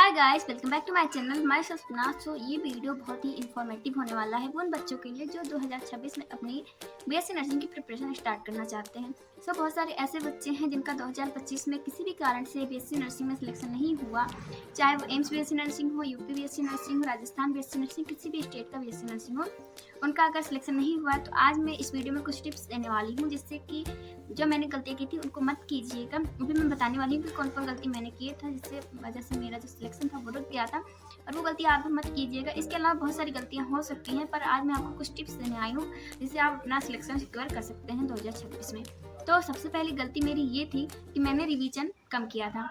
Hi guys, welcome back to my channel my Sapna. So ये video बहुत ही informative होने वाला है वो उन बच्चों के लिए जो 2026 में अपनी बीएससी नर्सिंग की प्रिपरेशन स्टार्ट करना चाहते हैं। सो बहुत सारे ऐसे बच्चे हैं जिनका 2025 में किसी भी कारण से बीएससी नर्सिंग में सिलेक्शन नहीं हुआ, चाहे वो एम्स बीएससी नर्सिंग हो, यूपी बीएससी नर्सिंग हो, राजस्थान बीएससी नर्सिंग, किसी भी स्टेट का बीएससी नर्सिंग हो। उनका अगर सिलेक्शन नहीं हुआ तो आज मैं इस वीडियो में कुछ टिप्स देने वाली हूँ जिससे कि जो मैंने गलतियाँ की थी उनको मत कीजिएगा। अभी मैं बताने वाली हूँ कि कौन कौन गलती मैंने की था जिससे वजह से मेरा जो सिलेक्शन था वो रुक गया था, और वो गलती आप भी मत कीजिएगा। इसके अलावा बहुत सारी गलतियाँ हो सकती हैं, पर आज मैं आपको कुछ टिप्स देने आई हूँ जिससे आप अपना सिलेक्शन सिक्योर कर सकते हैं 2026 में। तो सबसे पहली गलती मेरी ये थी कि मैंने रिवीजन कम किया था।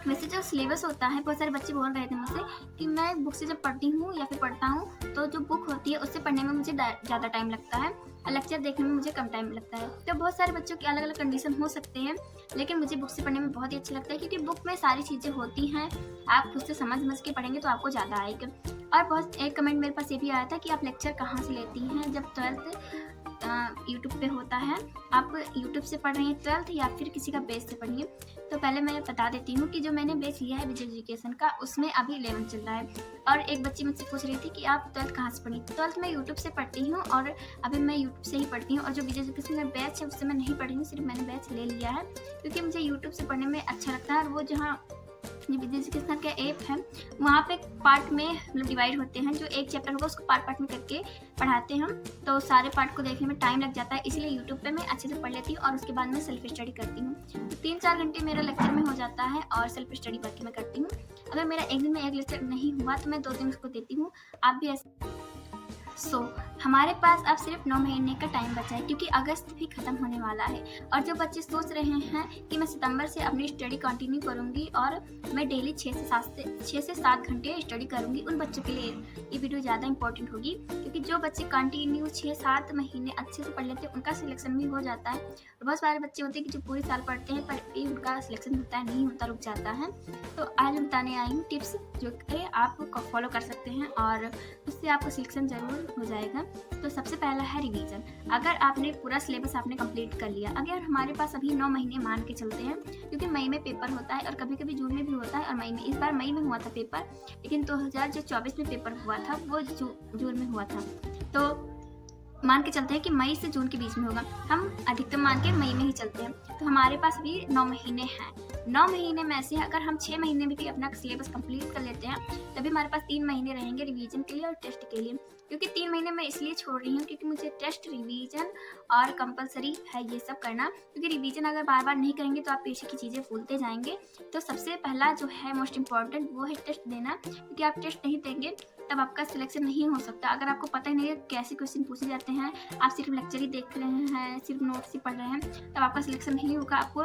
वैसे जो सिलेबस होता है, बहुत सारे बच्चे बोल रहे थे मुझसे कि मैं बुक से जब पढ़ती हूँ या फिर पढ़ता हूँ तो जो बुक होती है उससे पढ़ने में मुझे ज़्यादा टाइम लगता है और लेक्चर देखने में मुझे कम टाइम लगता है। तो बहुत सारे बच्चों के अलग अलग कंडीशन हो सकते हैं, लेकिन मुझे बुक से पढ़ने में बहुत ही अच्छा लगता है क्योंकि बुक में सारी चीज़ें होती हैं, आप खुद से समझ के पढ़ेंगे तो आपको ज़्यादा आएगा। और बहुत एक कमेंट मेरे पास ये भी आया था कि आप लेक्चर कहाँ से लेती हैं जब 12th यूट्यूब पे होता है, आप यूट्यूब से पढ़ रही हैं 12th या फिर किसी का बेस से पढ़िए। तो पहले मैं बता देती हूँ कि जो मैंने बेस लिया है विजय एजुकेशन का, उसमें अभी 11 चल रहा है। और एक बच्ची मुझसे पूछ रही थी कि आप 12th कहाँ से पढ़ी? 12th मैं यूट्यूब से पढ़ती हूँ और अभी मैं यूट्यूब से ही पढ़ती हूँ। और जो विजय एजुकेशन का बैच है उससे मैं नहीं पढ़ी हूँ, सिर्फ मैंने बैच ले लिया है क्योंकि मुझे यूट्यूब से पढ़ने में अच्छा लगता है। और वो जहाँ विजय एजुकेशन का ऐप है वहाँ पे पार्ट में मतलब डिवाइड होते हैं, जो एक चैप्टर होगा उसको पार्ट में करके पढ़ाते हैं हम, तो सारे पार्ट को देखने में टाइम लग जाता है, इसलिए यूट्यूब पे मैं अच्छे से पढ़ लेती हूँ और उसके बाद मैं सेल्फ स्टडी करती हूँ। तो 3-4 घंटे मेरा लेक्चर में हो जाता है और सेल्फ स्टडी करके मैं करती हूँ। अगर मेरा एक दिन में एक लेक्चर नहीं हुआ तो मैं 2 दिन उसको देती हूँ। आप भी ऐसे हमारे पास अब सिर्फ 9 महीने का टाइम बचा है क्योंकि अगस्त भी खत्म होने वाला है। और जो बच्चे सोच रहे हैं कि मैं सितंबर से अपनी स्टडी कंटिन्यू करूंगी और मैं डेली 6 से 7 घंटे स्टडी करूंगी, उन बच्चों के लिए ये वीडियो ज़्यादा इंपॉर्टेंट होगी क्योंकि जो बच्चे कंटिन्यू 6-7 महीने अच्छे से पढ़ लेते हैं उनका सिलेक्शन भी हो जाता है। और बहुत सारे बच्चे होते हैं कि जो पूरे साल पढ़ते हैं पर भी उनका सिलेक्शन होता है नहीं होता, रुक जाता है। तो आज मैं बताने आई हूँ टिप्स जो कि आप फॉलो कर सकते हैं और उससे आपका सिलेक्शन ज़रूर हो जाएगा। तो सबसे पहला है रिवीजन। अगर आपने पूरा सिलेबस आपने कंप्लीट कर लिया, अगर हमारे पास अभी 9 महीने मान के चलते हैं क्योंकि मई में पेपर होता है और कभी कभी जून में भी होता है और मई में, इस बार मई में हुआ था पेपर, लेकिन 2024 में पेपर हुआ था वो जून में हुआ था। तो मान के चलते हैं कि मई से जून के बीच में होगा, हम अधिकतम मान के मई में ही चलते हैं। तो हमारे पास अभी 9 महीने हैं। 9 महीने में से अगर हम 6 महीने में भी अपना सिलेबस कंप्लीट कर लेते हैं तभी हमारे पास 3 महीने रहेंगे रिवीजन के लिए और टेस्ट के लिए। क्योंकि 3 महीने मैं इसलिए छोड़ रही हूँ क्योंकि मुझे टेस्ट, रिवीजन और कंपलसरी है ये सब करना, क्योंकि रिवीजन अगर बार बार नहीं करेंगे तो आप पीछे की चीज़ें भूलते जाएंगे। तो सबसे पहला जो है मोस्ट इम्पॉर्टेंट वो है टेस्ट देना, क्योंकि आप टेस्ट नहीं देंगे तब आपका सिलेक्शन नहीं हो सकता। अगर आपको पता ही नहीं है कैसे क्वेश्चन पूछे जाते हैं, आप सिर्फ लेक्चर ही देख रहे हैं, सिर्फ नोट्स ही पढ़ रहे हैं, तब आपका सिलेक्शन नहीं होगा। आपको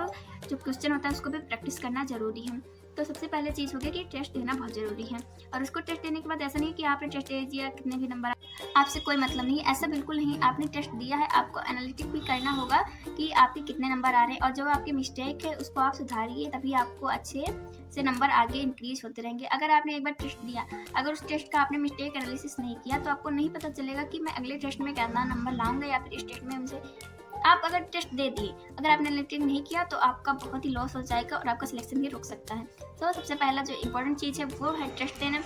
जो क्वेश्चन होता है उसको भी प्रैक्टिस करना जरूरी है। तो सबसे पहले चीज़ हो गया कि टेस्ट देना बहुत ज़रूरी है। और उसको टेस्ट देने के बाद ऐसा नहीं कि आपने टेस्ट दे दिया कितने भी नंबर आपसे कोई मतलब नहीं, ऐसा बिल्कुल नहीं। आपने टेस्ट दिया है, आपको एनालिटिक भी करना होगा कि आपके कितने नंबर आ रहे हैं और जो आपकी मिस्टेक है उसको आप सुधारिए, तभी आपको अच्छे से नंबर आगे इंक्रीज होते रहेंगे। अगर आपने एक बार टेस्ट दिया, अगर उस टेस्ट का आपने मिस्टेक एनालिसिस नहीं किया तो आपको नहीं पता चलेगा कि मैं अगले टेस्ट में कितना नंबर लाऊंगा या फिर इस टेस्ट में मुझे। आप अगर टेस्ट दे दिए, अगर आपने एनालिटिक नहीं किया तो आपका बहुत ही लॉस हो जाएगा और आपका सिलेक्शन भी रुक सकता है। तो सबसे पहला जो इम्पोर्टेंट चीज़ है वो है टेस्ट देना,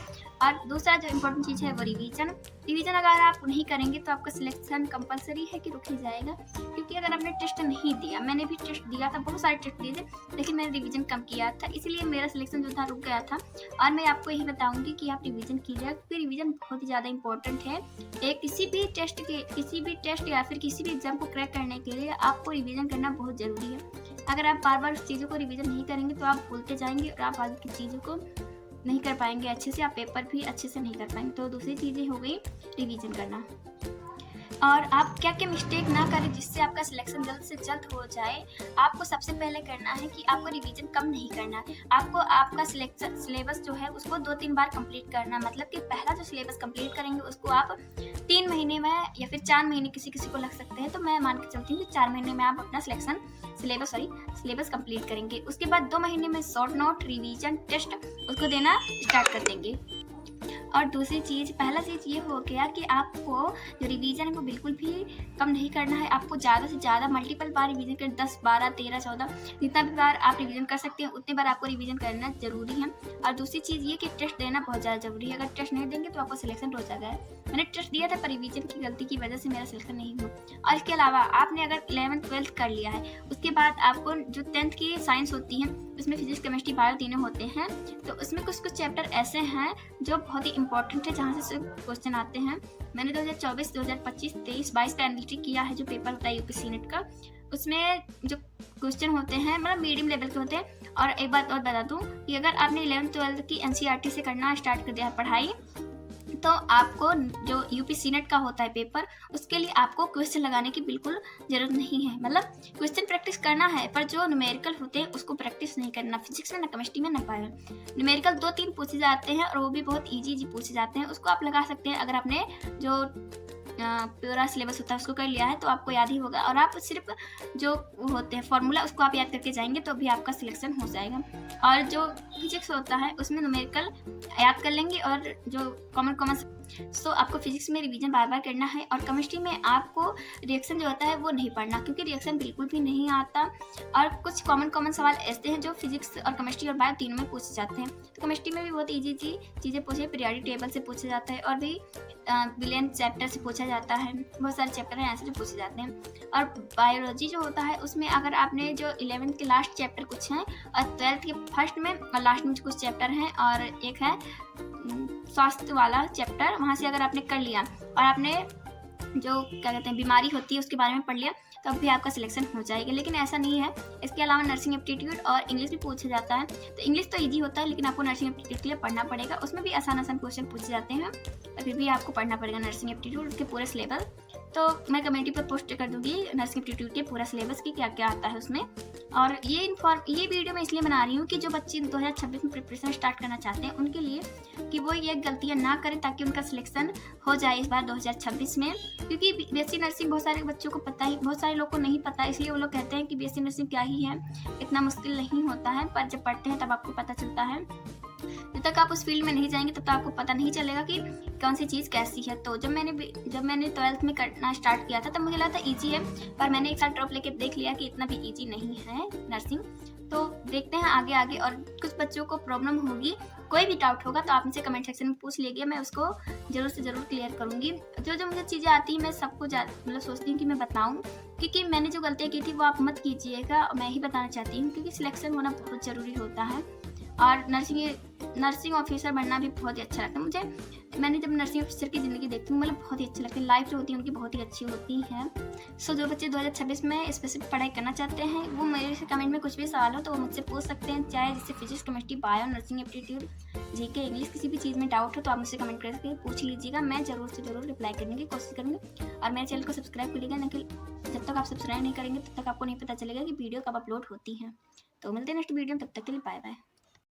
और दूसरा जो इम्पोर्टेंट चीज़ है वो रिवीजन। रिवीजन अगर आप नहीं करेंगे तो आपका सिलेक्शन कंपलसरी है कि रुक ही जाएगा, क्योंकि अगर आपने टेस्ट नहीं दिया, मैंने भी टेस्ट दिया था, बहुत सारे टेस्ट दिए थे, लेकिन मैंने रिवीजन कम किया था इसलिए मेरा सिलेक्शन जो था रुक गया था। और मैं आपको यही बताऊंगी कि आप रिवीजन कीजिए क्योंकि रिवीजन बहुत ही ज़्यादा इंपॉर्टेंट है। किसी भी टेस्ट या फिर किसी भी एग्जाम को क्रैक करने के लिए आपको रिवीजन करना बहुत ज़रूरी है। अगर आप बार बार उस चीज़ों को रिवीजन नहीं करेंगे तो आप भूलते जाएंगे और आप आगे की चीज़ों को नहीं कर पाएंगे अच्छे से, आप पेपर भी अच्छे से नहीं कर पाएंगे। तो दूसरी चीज़ें हो गई रिवीजन करना। और आप क्या क्या मिस्टेक ना करें जिससे आपका सिलेक्शन जल्द से जल्द हो जाए। आपको सबसे पहले करना है कि आपको रिवीजन कम नहीं करना है, आपको आपका सिलेबस जो है उसको 2-3 बार कंप्लीट करना। मतलब कि पहला जो सिलेबस कंप्लीट करेंगे उसको आप 3 महीने में या फिर 4 महीने किसी को लग सकते हैं, तो मैं मान के चलती हूँ कि 4 महीने में आप अपना सिलेबस कंप्लीट करेंगे। उसके बाद 2 महीने में शॉर्ट नोट, रिवीजन, टेस्ट उसको देना स्टार्ट कर देंगे। और दूसरी चीज़, पहला चीज़ ये हो गया कि आपको जो रिवीजन है वो बिल्कुल भी कम नहीं करना है। आपको ज़्यादा से ज़्यादा मल्टीपल बार रिवीजन करें, 10, 12, 13, 14 जितना भी बार आप रिवीजन कर सकते हैं उतनी बार आपको रिवीजन करना ज़रूरी है। और दूसरी चीज़ ये कि टेस्ट देना बहुत ज़्यादा ज़रूरी है। अगर टेस्ट नहीं देंगे तो आपका सिलेक्शन हो जाएगा। मैंने टेस्ट दिया था पर रिवीजन की गलती की वजह से मेरा सिलेक्शन नहीं हुआ। और इसके अलावा आपने अगर 11th 12th कर लिया है, उसके बाद आपको जो 10th की साइंस होती है उसमें फिजिक्स, केमिस्ट्री, बायो तीनों होते हैं। तो उसमें कुछ चैप्टर ऐसे हैं जो बहुत ही इंपॉर्टेंट है, जहाँ से क्वेश्चन आते हैं। मैंने 2024, 2025, 23, 22 का एनालिटिक किया है, जो पेपर होता है यूपीएससी नेट का। उसमें जो क्वेश्चन होते हैं मतलब मीडियम लेवल के होते हैं। और एक बात और बता दूं कि अगर आपने 11th 12th की एनसीईआरटी से करना स्टार्ट कर दिया है पढ़ाई, तो आपको जो यूपीएससी नेट का होता है पेपर, उसके लिए आपको क्वेश्चन लगाने की बिल्कुल ज़रूरत नहीं है। मतलब क्वेश्चन प्रैक्टिस करना है, पर जो न्यूमेरिकल होते हैं उसको प्रैक्टिस नहीं करना। फिजिक्स में ना, केमिस्ट्री में ना, बायो। न्यूमेरिकल 2-3 पूछे जाते हैं और वो भी बहुत इजी पूछे जाते हैं, उसको आप लगा सकते हैं। अगर आपने जो पूरा सिलेबस होता है उसको कर लिया है तो आपको याद ही होगा। और आप सिर्फ जो होते हैं फॉर्मूला उसको आप याद करके जाएंगे तो भी आपका सिलेक्शन हो जाएगा। और जो फिजिक्स होता है उसमें न्यूमेरिकल याद कर लेंगे और जो कॉमन सो आपको फिजिक्स में रिवीजन बार बार करना है। और केमिस्ट्री में आपको रिएक्शन जो होता है वो नहीं पढ़ना, क्योंकि रिएक्शन बिल्कुल भी नहीं आता। और कुछ कॉमन सवाल ऐसे हैं जो फिजिक्स और केमिस्ट्री और बायो तीनों में पूछे जाते हैं। तो केमिस्ट्री में भी बहुत इजी चीज़ें पूछे, पीरियोडिक टेबल से पूछा जाता है और भी बिलियन चैप्टर से पूछा जाता है। बहुत सारे चैप्टर हैं ऐसे जो पूछे जाते हैं। और बायोलॉजी जो होता है उसमें अगर आपने जो 11th के लास्ट चैप्टर कुछ हैं और 12th के फर्स्ट में और लास्ट में कुछ चैप्टर हैं और एक है स्वास्थ्य वाला चैप्टर, वहाँ से अगर आपने कर लिया और आपने जो क्या कहते हैं बीमारी होती है उसके बारे में पढ़ लिया तो अब भी आपका सिलेक्शन हो जाएगा। लेकिन ऐसा नहीं है। इसके अलावा नर्सिंग एप्टीट्यूड और इंग्लिश भी पूछा जाता है। तो इंग्लिश तो इजी होता है, लेकिन आपको नर्सिंग एप्टीट्यूड के लिए पढ़ना पड़ेगा। उसमें भी आसान क्वेश्चन पूछे जाते हैं, और फिर भी आपको पढ़ना पड़ेगा नर्सिंग एप्टीट्यूड के पूरे सिलेबस। तो मैं कमेंटी पर पोस्ट कर दूंगी नर्सिंग एप्टीट्यूड के पूरा सिलेबस की क्या क्या आता है उसमें। और ये वीडियो मैं इसलिए बना रही हूँ कि जो बच्चे 2026 में प्रिपरेशन स्टार्ट करना चाहते हैं उनके लिए, कि वो ये गलतियाँ ना करें ताकि उनका सिलेक्शन हो जाए इस बार 2026 में। क्योंकि बीएससी नर्सिंग बहुत सारे बच्चों को पता ही, बहुत सारे लोग को नहीं पता, इसलिए वो लोग कहते हैं कि बीएससी नर्सिंग क्या ही है, इतना मुश्किल नहीं होता है। पर जब पढ़ते हैं तब आपको पता चलता है। जब तक आप उस फील्ड में नहीं जाएंगे तब तक आपको पता नहीं चलेगा कि कौन सी चीज़ कैसी है। तो जब मैंने 12th में करना स्टार्ट किया था तब मुझे लगा था ईजी है, पर मैंने एक साल ड्रॉप लेके देख लिया कि इतना भी ईजी नहीं है नर्सिंग। तो देखते हैं आगे आगे। और कुछ बच्चों को प्रॉब्लम होगी, कोई भी डाउट होगा तो आप मुझसे कमेंट सेक्शन में पूछ लीजिए, मैं उसको ज़रूर से ज़रूर क्लियर करूँगी। जो मुझे चीज़ें आती हैं मैं सबको मतलब सोचती हूँ कि मैं बताऊँ, क्योंकि मैंने जो गलतियाँ की थी वो आप मत कीजिएगा, मैं ही बताना चाहती हूँ, क्योंकि सिलेक्शन होना बहुत ज़रूरी होता है। और नर्सिंग ऑफिसर बनना भी बहुत ही अच्छा लगता है मुझे। मैंने जब नर्सिंग ऑफिसर की ज़िंदगी देखती हूँ मतलब बहुत ही अच्छा लगता है। लाइफ जो होती है उनकी बहुत ही अच्छी होती है। सो जो बच्चे 2026 में स्पेसिफिक पढ़ाई करना चाहते हैं वो मेरे से कमेंट में कुछ भी सवाल हो तो वो मुझसे पूछ सकते हैं, चाहे जैसे physics, chemistry, bio, nursing aptitude, GK, English, किसी भी चीज़ में डाउट हो तो आप मुझसे कमेंट करके पूछ लीजिएगा। मैं ज़रूर से ज़रूर रिप्लाई करने की कोशिश करूँगी। और मेरे चैनल को सब्सक्राइब करिएगा, ना कि जब तक आप सब्सक्राइब नहीं करेंगे तब तक आपको नहीं पता चलेगा कि वीडियो कब अपलोड होती है। तो मिलते हैं नेक्स्ट वीडियो में, तब तक के लिए बाय बाय।